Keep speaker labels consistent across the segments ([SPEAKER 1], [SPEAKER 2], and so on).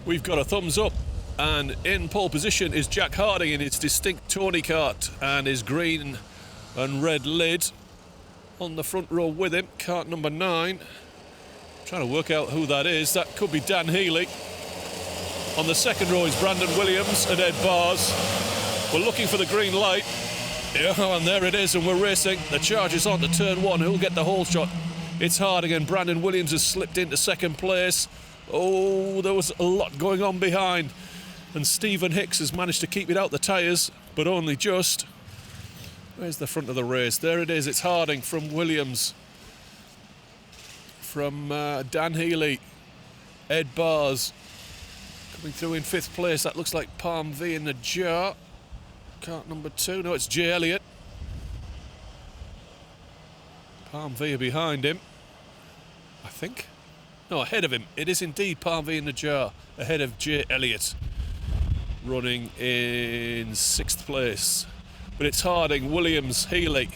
[SPEAKER 1] We've got a thumbs up, and in pole position is Jack Harding in his distinct Tony kart and his green and red lid. On the front row with him, kart number 9. Trying to work out who that is. That could be Dan Healy. On the second row is Brandon Williams and Ed Bars. We're looking for the green light. Yeah, and there it is, and we're racing. The charge is on to turn 1. Who'll get the whole shot? It's Harding, and Brandon Williams has slipped into second place. Oh, there was a lot going on behind. And Stephen Hicks has managed to keep it out the tyres, but only just. Where's the front of the race? There it is. It's Harding from Williams. From Dan Healy. Ed Bars. Coming through in 5th place. That looks like Palm V in the jar. Kart number 2. No, it's Jay Elliott. Palm V behind him, I think. No, ahead of him. It is indeed Palm V in the jar. Ahead of Jay Elliott. Running in 6th place. But it's Harding, Williams, Healy,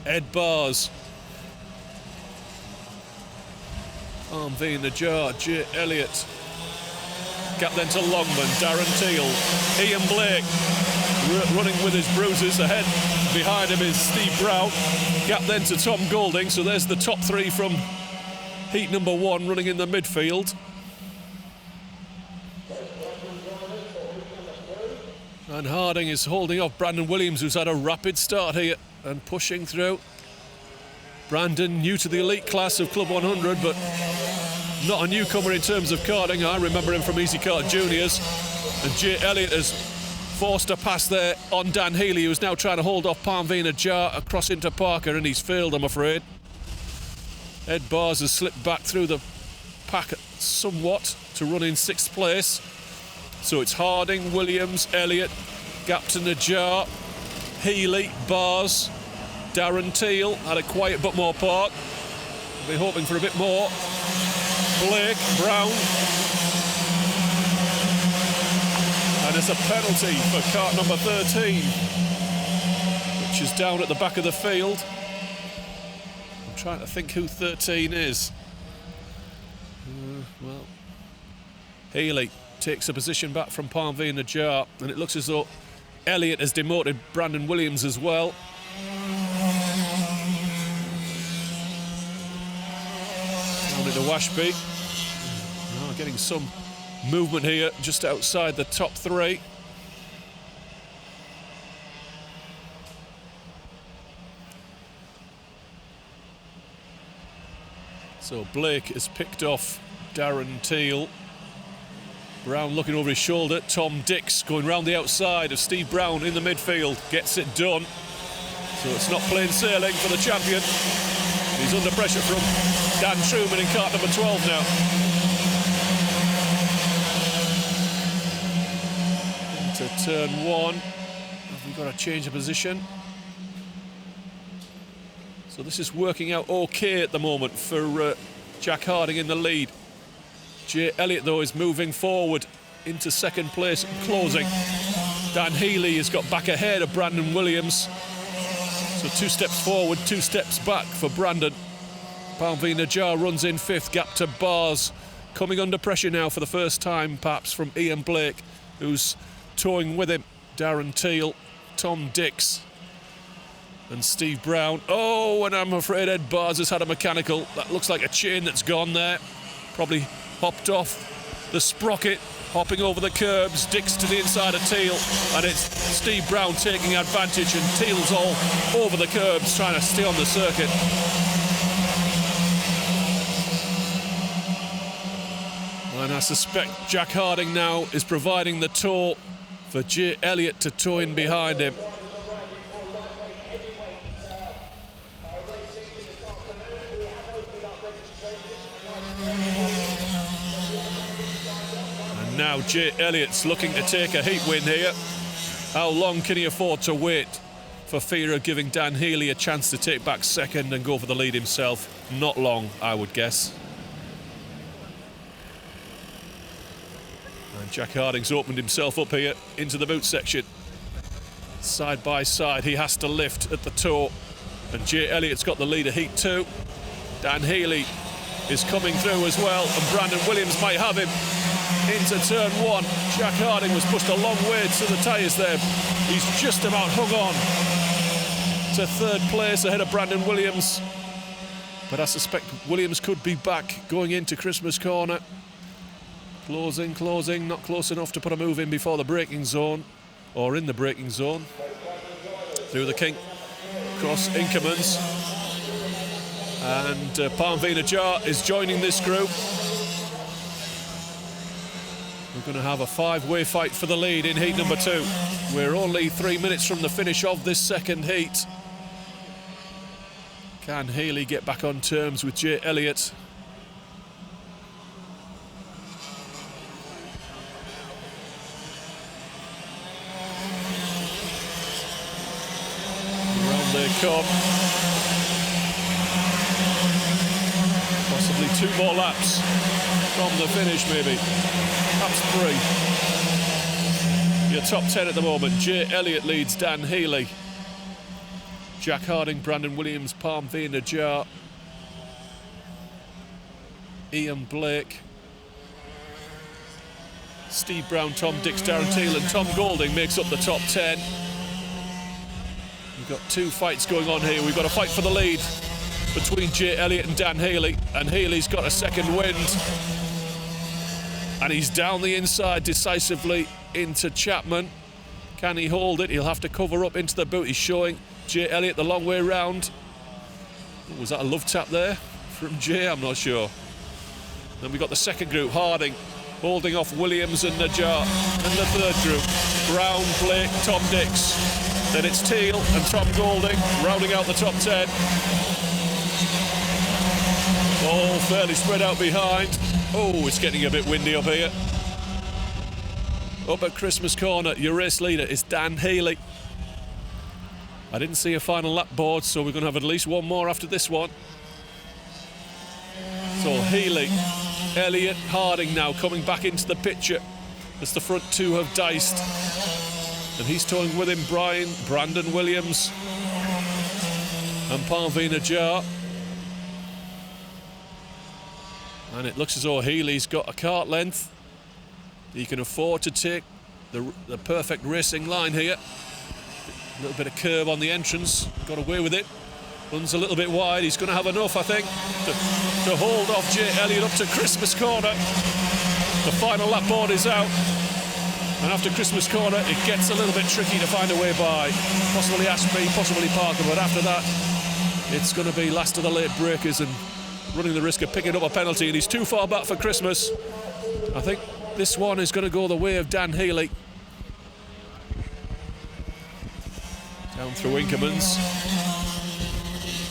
[SPEAKER 1] Ed Bars. Palm V in the jar, Jay Elliott. Gap then to Longman, Darren Teal, Ian Blake running with his bruises. Ahead behind him is Steve Brown. Gap then to Tom Golding. So there's the top 3 from heat number 1 running in the midfield. And Harding is holding off Brandon Williams, who's had a rapid start here and pushing through. Brandon, new to the elite class of Club 100, but not a newcomer in terms of karting. I remember him from Easy Kart Juniors. And Jay Elliott has forced a pass there on Dan Healy, who's now trying to hold off Palm V in a jar across into Parker, and he's failed, I'm afraid. Ed Bars has slipped back through the pack somewhat to run in 6th place. So it's Harding, Williams, Elliott, gap to Najjar, Healy, Bars, Darren Teal, had a quiet but more park. We'll be hoping for a bit more. Blake, Brown. And it's a penalty for kart number 13, which is down at the back of the field. I'm trying to think who 13 is. Well, Healy takes a position back from Palm V in the jar, and it looks as though Elliott has demoted Brandon Williams as well. Down into Washby. Oh, getting some movement here just outside the top 3. So Blake has picked off Darren Teal. Brown looking over his shoulder. Tom Dix going round the outside of Steve Brown in the midfield. Gets it done. So it's not plain sailing for the champion. He's under pressure from Dan Truman in kart number 12 now. Into turn 1. Have we got to change of position? So this is working out okay at the moment for Jack Harding in the lead. Jay Elliott, though, is moving forward into 2nd place and closing. Dan Healy has got back ahead of Brandon Williams. So 2 steps forward, 2 steps back for Brandon. Palm V Najjar runs in 5th, gap to Bars. Coming under pressure now for the first time, perhaps, from Ian Blake, who's towing with him. Darren Teal, Tom Dix, and Steve Brown. Oh, and I'm afraid Ed Bars has had a mechanical. That looks like a chain that's gone there. Probably hopped off the sprocket, hopping over the curbs. Dix to the inside of Teal, and it's Steve Brown taking advantage, and Teal's all over the curbs trying to stay on the circuit. And I suspect Jack Harding now is providing the tow for Jay Elliott to tow in behind him. Now Jay Elliott's looking to take a heat win here. How long can he afford to wait for fear of giving Dan Healy a chance to take back 2nd and go for the lead himself? Not long, I would guess. And Jack Harding's opened himself up here into the boot section. Side by side, he has to lift at the toe. And Jay Elliott's got the lead of heat 2. Dan Healy is coming through as well, and Brandon Williams might have him. into turn 1. Jack Harding was pushed a long way to the tyres there. He's just about hung on to third place ahead of Brandon Williams. But I suspect Williams could be back going into Christmas corner. Closing, not close enough to put a move in before the braking zone, or in the braking zone. Through the kink, across Inkermans. And Parmvina Jar is joining this group. We're going to have a 5-way fight for the lead in heat number 2. We're only 3 minutes from the finish of this second heat. Can Healy get back on terms with Jay Elliott? Around they come. Possibly 2 more laps from the finish, maybe. Perhaps 3. Your top 10 at the moment. Jay Elliott leads Dan Healy. Jack Harding, Brandon Williams, Parmvina Jar, Ian Blake, Steve Brown, Tom Dix, Darren Teal and Tom Golding makes up the top 10. We've got 2 fights going on here. We've got a fight for the lead between Jay Elliott and Dan Healy, and Healy's got a second wind. And he's down the inside decisively into Chapman. Can he hold it? He'll have to cover up into the boot. He's showing Jay Elliott the long way round. Was that a love tap there from Jay? I'm not sure. Then we've got the second group, Harding holding off Williams and Najjar. And the third group, Brown, Blake, Tom Dix. Then it's Teal and Tom Golding rounding out the top 10. All fairly spread out behind. Oh, it's getting a bit windy up here. Up at Christmas corner, your race leader is Dan Healy. I didn't see a final lap board, so we're going to have at least one more after this one. So Healy, Elliott, Harding now coming back into the picture as the front 2 have diced. And he's towing with him Brandon Williams and Parmvina Jar. And it looks as though Healy's got a kart length. He can afford to take the perfect racing line here. A little bit of curve on the entrance, got away with it. Runs a little bit wide, he's going to have enough, I think, to hold off Jay Elliott up to Christmas corner. The final lap board is out. And after Christmas corner, it gets a little bit tricky to find a way by. Possibly Ashby, possibly Parker, but after that, it's going to be last of the late breakers and running the risk of picking up a penalty, and he's too far back for Christmas. I think this one is going to go the way of Dan Healy. Down through Inkermans.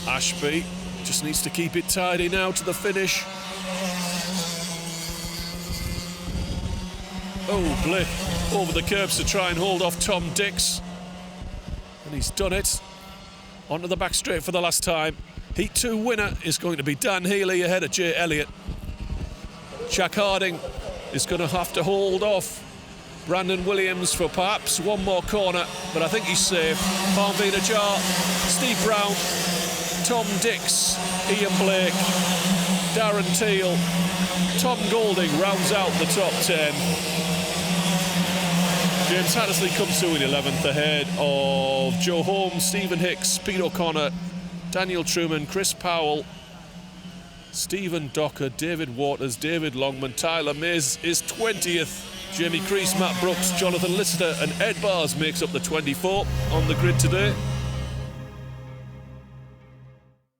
[SPEAKER 1] Ashby just needs to keep it tidy now to the finish. Oh, Blake over the curbs to try and hold off Tom Dix. And he's done it. Onto the back straight for the last time. Heat 2 winner is going to be Dan Healy ahead of Jay Elliott. Jack Harding is going to have to hold off Brandon Williams for perhaps one more corner, but I think he's safe. Parmvina Jar, Steve Brown, Tom Dix, Ian Blake, Darren Teal, Tom Golding rounds out the top 10. James Hattersley comes through in 11th ahead of Joe Holmes, Stephen Hicks, Pete O'Connor, Daniel Truman, Chris Powell, Stephen Docker, David Waters, David Longman, Tyler Mays is 20th. Jamie Crease, Matt Brooks, Jonathan Lister and Ed Bars makes up the 24 on the grid today.